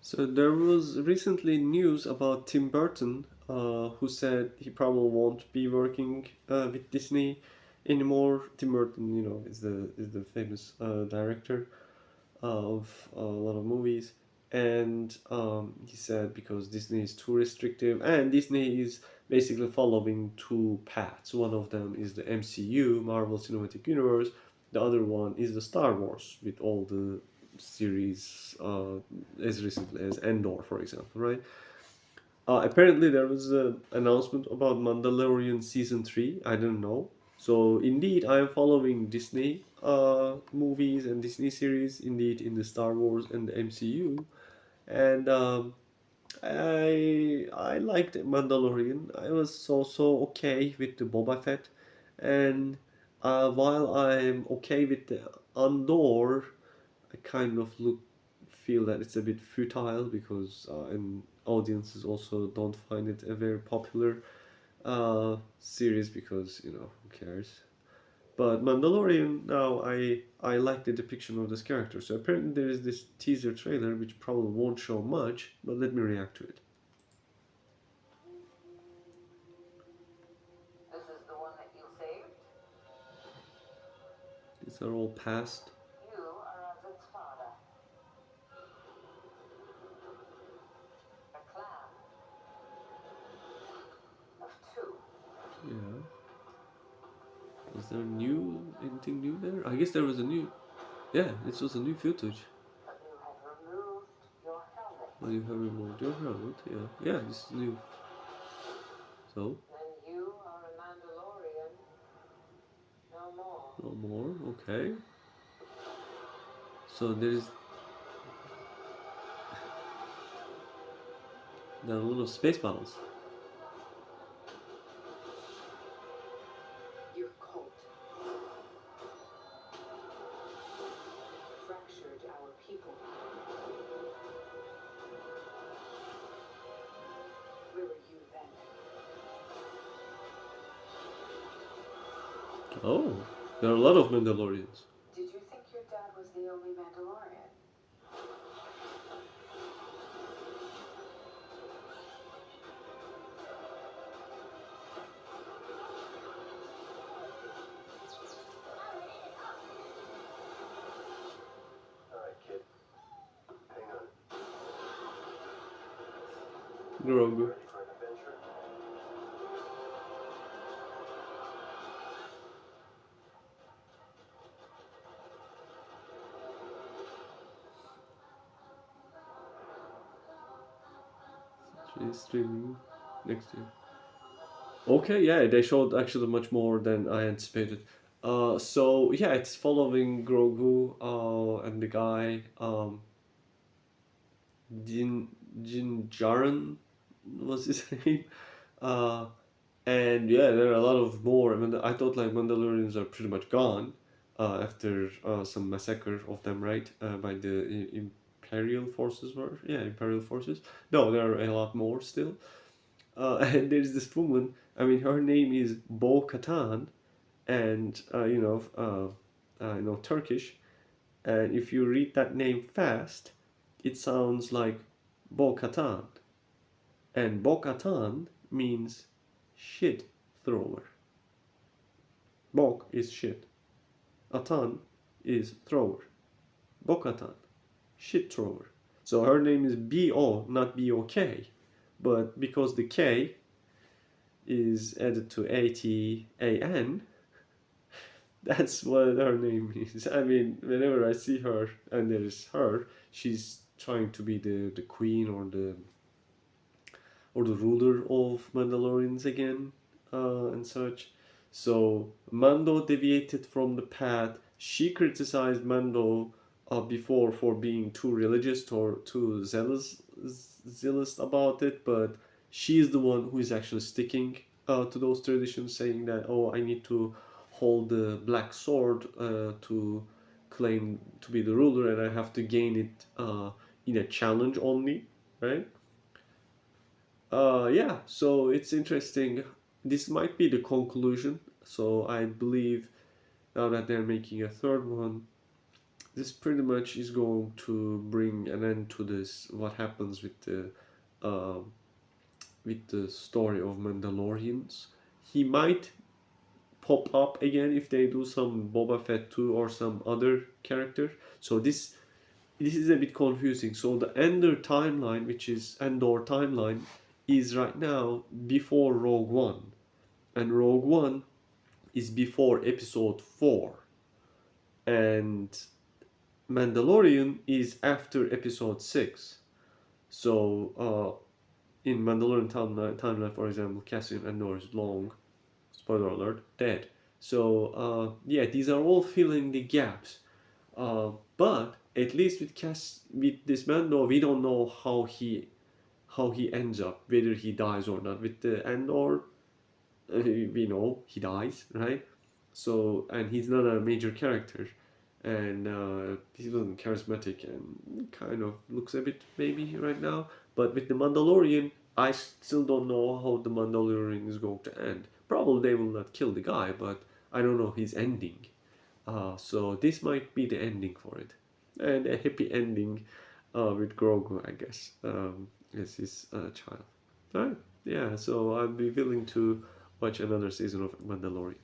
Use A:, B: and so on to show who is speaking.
A: So there was recently news about Tim Burton, who said he probably won't be working with Disney anymore. Tim Burton, is the famous director of a lot of movies, and he said because Disney is too restrictive, and Disney is basically following two paths. One of them is the MCU, Marvel Cinematic Universe. The other one is the Star Wars with all the series as recently as Endor, for example, right? Apparently, there was an announcement about Mandalorian season 3. I didn't know. So, indeed, I am following Disney movies and Disney series, indeed, in the Star Wars and the MCU. And I liked Mandalorian. I was so okay with the Boba Fett. And while I'm okay with the Andor, I kind of feel that it's a bit futile because and audiences also don't find it a very popular series because who cares. But Mandalorian now I like the depiction of this character. So apparently there is this teaser trailer which probably won't show much, but let me react to it.
B: This is the one that you saved?
A: These are all past.
B: You are as its father. A clan of two.
A: Yeah. Was there new anything new there? I guess there was a new. Yeah, this was a new footage.
B: But you have removed your helmet.
A: Well, you have removed your helmet. Yeah, yeah, this is new. So
B: Then you are a Mandalorian. No more.
A: no more. Okay. So there are a lot of space battles.
B: Your cult fractured our people. Where were you then?
A: Oh, there are a lot of Mandalorians.
B: Did you think your dad was the only Mandalorian?
C: Alright, kid. Hang on.
A: Grogu.
C: Ready for an adventure?
A: Streaming next year. Okay, yeah, they showed actually much more than I anticipated. So yeah, it's following Grogu, and the guy, Jin Jin Jarin was his name. Uh, and yeah, there are a lot of more. I mean, I thought like Mandalorians are pretty much gone, after some massacre of them, right? By the Imperial forces were, yeah, Imperial forces. No, there are a lot more still. And there's this woman. I mean, her name is Bo-Katan, and Turkish. And if you read that name fast, it sounds like Bo-Katan, and Bo-Katan means shit thrower. Bok is shit. Atan is thrower. Bo-Katan, shit thrower. So her name is B-O, not B-O-K. But because the K is added to A-T-A-N, that's what her name is. I mean, whenever I see her and there is her, she's trying to be the queen or the ruler of Mandalorians again, and such. So Mando deviated from the path. She criticized Mando before for being too religious or too zealous about it, but she's the one who is actually sticking to those traditions, saying that, oh, I need to hold the black sword to claim to be the ruler, and I have to gain it in a challenge only, right? Yeah, so it's interesting. This might be the conclusion. So I believe now that they're making a third one, this pretty much is going to bring an end to this. What happens uh, with the story of Mandalorians? He might pop up again if they do some Boba Fett 2 or some other character. So this is a bit confusing. So the Endor timeline is right now before Rogue One, and Rogue One is before Episode 4, and Mandalorian is after Episode 6. So in Mandalorian timeline, for example, Cassian Andor is long, spoiler alert, dead. So yeah, these are all filling the gaps. But at least with this Mando, we don't know how he ends up, whether he dies or not. With the Andor, we know he dies, right? So, and he's not a major character, and he wasn't charismatic and kind of looks a bit maybe right now. But with the Mandalorian, I still don't know how the Mandalorian is going to end. Probably they will not kill the guy, but I don't know his ending. So this might be the ending for it, and a happy ending with Grogu, I guess, as his child. All right, yeah. So I'd be willing to watch another season of Mandalorian.